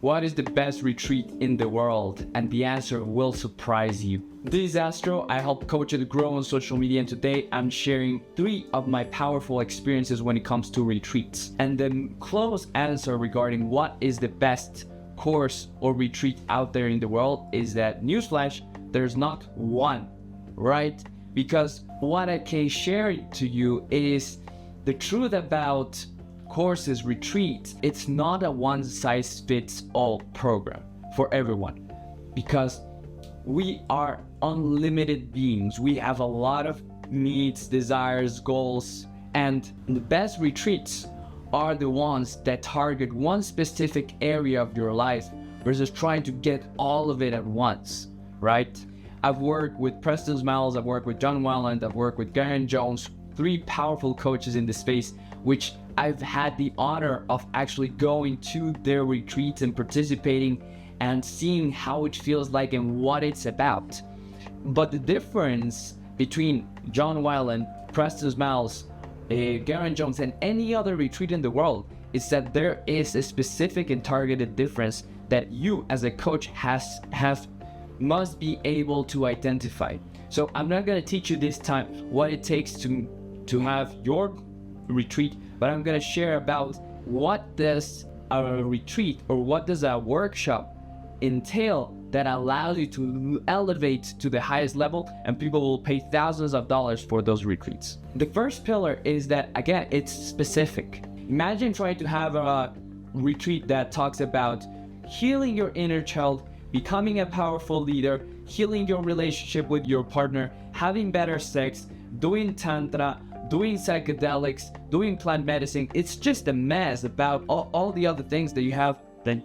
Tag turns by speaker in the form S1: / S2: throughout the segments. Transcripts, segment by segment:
S1: What is the best retreat in the world? And the answer will surprise you. This is Astro. I help coaches grow on social media, and today I'm sharing 3 of my powerful experiences when it comes to retreats. And the close answer regarding what is the best course or retreat out there in the world is that, newsflash, there's not one, right? Because what I can share to you is the truth about courses, retreats. It's not a one-size-fits-all program for everyone, because we are unlimited beings. We have a lot of needs, desires, goals, and the best retreats are the ones that target one specific area of your life versus trying to get all of it at once, right? I've worked with Preston Smiles, I've worked with John Weiland, I've worked with Gary Jones, 3 powerful coaches in the space, which I've had the honor of actually going to their retreats and participating and seeing how it feels like and what it's about. But the difference between John Weiland, Preston Smiles, Gary Jones, and any other retreat in the world is that there is a specific and targeted difference that you as a coach must be able to identify. So I'm not going to teach you this time what it takes to have your retreat, but I'm going to share about what does a retreat or what does a workshop entail that allows you to elevate to the highest level, and people will pay thousands of dollars for those retreats. The first pillar is that, again, it's specific. Imagine trying to have a retreat that talks about healing your inner child, becoming a powerful leader, healing your relationship with your partner, having better sex, doing tantra, doing psychedelics, doing plant medicine. It's just a mess about all the other things that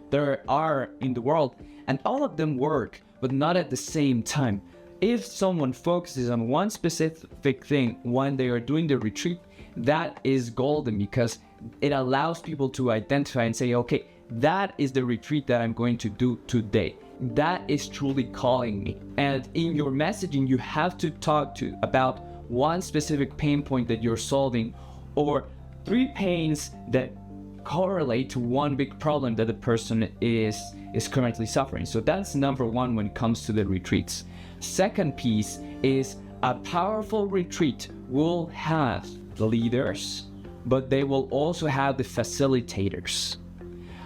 S1: there are in the world, and all of them work, but not at the same time. If someone focuses on one specific thing when they are doing the retreat, that is golden, because it allows people to identify and say, okay, that is the retreat that I'm going to do today. That is truly calling me. And in your messaging, you have to talk about one specific pain point that you're solving, or 3 pains that correlate to one big problem that the person is currently suffering. So that's number 1 when it comes to the retreats. Second piece is a powerful retreat will have the leaders, but they will also have the facilitators.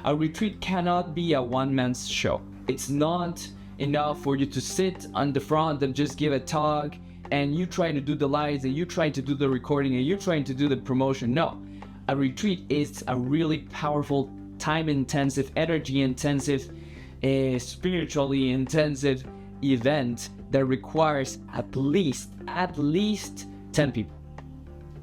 S1: A retreat cannot be a one-man show. It's not enough for you to sit on the front and just give a talk, and you try to do the lights, and you try to do the recording, and you're trying to do the promotion. No, a retreat is a really powerful, time-intensive, energy-intensive, spiritually intensive event that requires at least 10 people.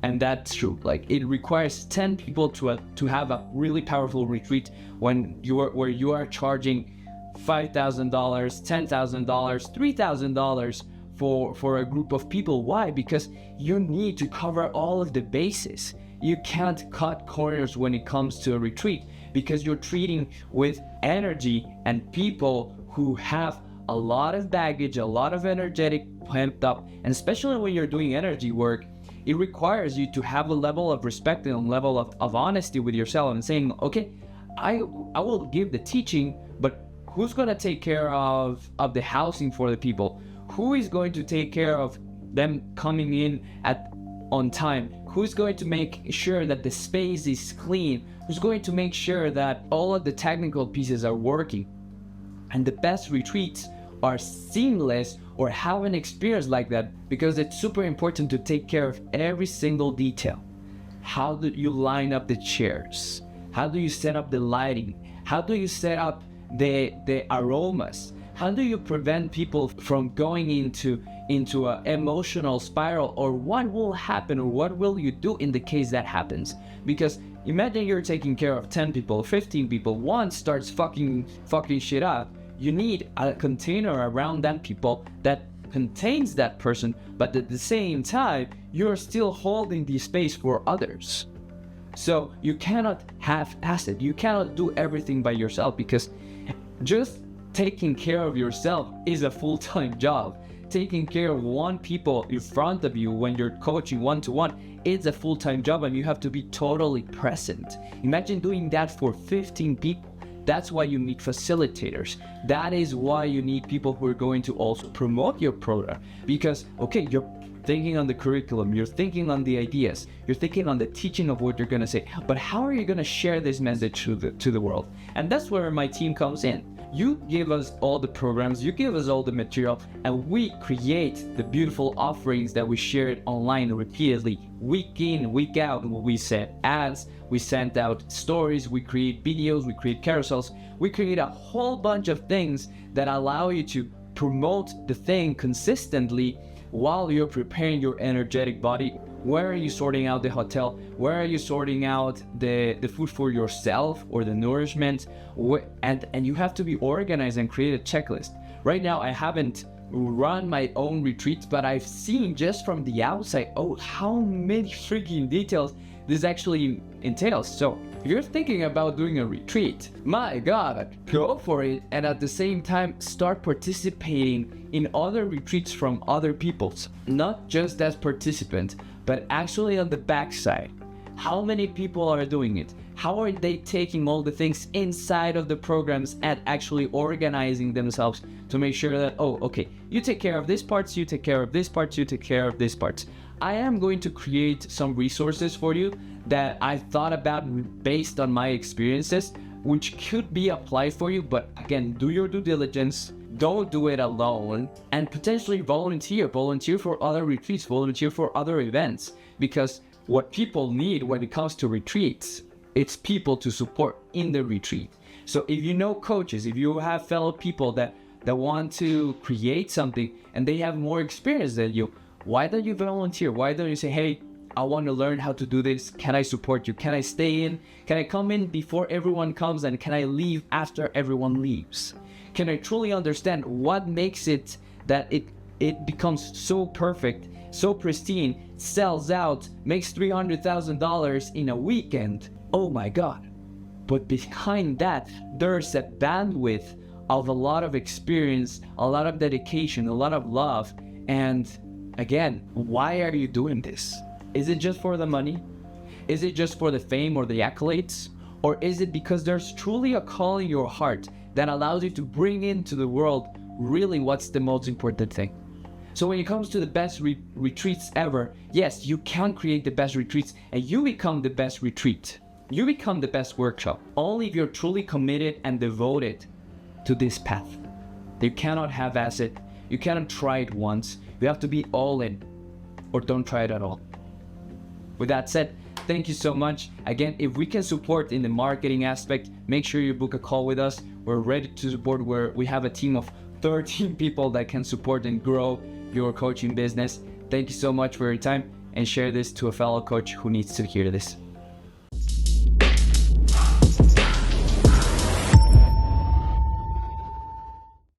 S1: And that's true. Like, it requires 10 people to have a really powerful retreat where you are charging $5,000, $10,000, $3,000 for a group of people. Why? Because you need to cover all of the bases. You can't cut corners when it comes to a retreat, because you're treating with energy and people who have a lot of baggage, a lot of energetic pumped up, and especially when you're doing energy work, it requires you to have a level of respect and a level of honesty with yourself and saying, okay, I will give the teaching, but who's going to take care of the housing for the people? Who is going to take care of them coming in on time? Who's going to make sure that the space is clean? Who's going to make sure that all of the technical pieces are working? And the best retreats are seamless or have an experience like that, because it's super important to take care of every single detail. How do you line up the chairs? How do you set up the lighting? How do you set up the aromas? How do you prevent people from going into an emotional spiral? Or what will happen, or what will you do in the case that happens? Because imagine you're taking care of 10 people, 15 people, one starts fucking shit up. You need a container around that people that contains that person, but at the same time, you're still holding the space for others. So you cannot half-ass it. You cannot do everything by yourself, because just taking care of yourself is a full-time job. Taking care of one people in front of you when you're coaching one-to-one, it's a full-time job, and you have to be totally present. Imagine doing that for 15 people. That's why you need facilitators. That is why you need people who are going to also promote your program. Because, okay, you're thinking on the curriculum, you're thinking on the ideas, you're thinking on the teaching of what you're going to say, but how are you going to share this message to the world? And that's where my team comes in. You give us all the programs, you give us all the material, and we create the beautiful offerings that we share it online repeatedly, week in, week out. We set ads, we send out stories, we create videos, we create carousels, we create a whole bunch of things that allow you to promote the thing consistently while you're preparing your energetic body. Where are you sorting out the hotel? Where are you sorting out the food for yourself or the nourishment? And you have to be organized and create a checklist. Right now, I haven't run my own retreats, but I've seen just from the outside, oh, how many freaking details this actually entails. So if you're thinking about doing a retreat, my God, go for it. And at the same time, start participating in other retreats from other people's, not just as participant, but actually on the backside. How many people are doing it? How are they taking all the things inside of the programs and actually organizing themselves to make sure that, oh, okay, you take care of this parts, you take care of this parts, you take care of this parts. I am going to create some resources for you that I thought about based on my experiences, which could be applied for you. But again, do your due diligence. Don't do it alone, and potentially volunteer for other retreats, volunteer for other events, because what people need when it comes to retreats, it's people to support in the retreat. So if you know coaches, if you have fellow people that want to create something and they have more experience than you, why don't you volunteer? Why don't you say, hey, I want to learn how to do this. Can I support you? Can I stay in? Can I come in before everyone comes, and can I leave after everyone leaves? Can I truly understand what makes it that it becomes so perfect, so pristine, sells out, makes $300,000 in a weekend? Oh my God. But behind that, there's a bandwidth of a lot of experience, a lot of dedication, a lot of love. And again, why are you doing this? Is it just for the money? Is it just for the fame or the accolades? Or is it because there's truly a call in your heart that allows you to bring into the world really what's the most important thing? So when it comes to the best retreats ever, yes, you can create the best retreats, and you become the best retreat. You become the best workshop only if you're truly committed and devoted to this path. You cannot half-ass it. You cannot try it once. You have to be all in, or don't try it at all. With that said, thank you so much. Again, if we can support in the marketing aspect, make sure you book a call with us. We're ready to support, where we have a team of 13 people that can support and grow your coaching business. Thank you so much for your time, and share this to a fellow coach who needs to hear this.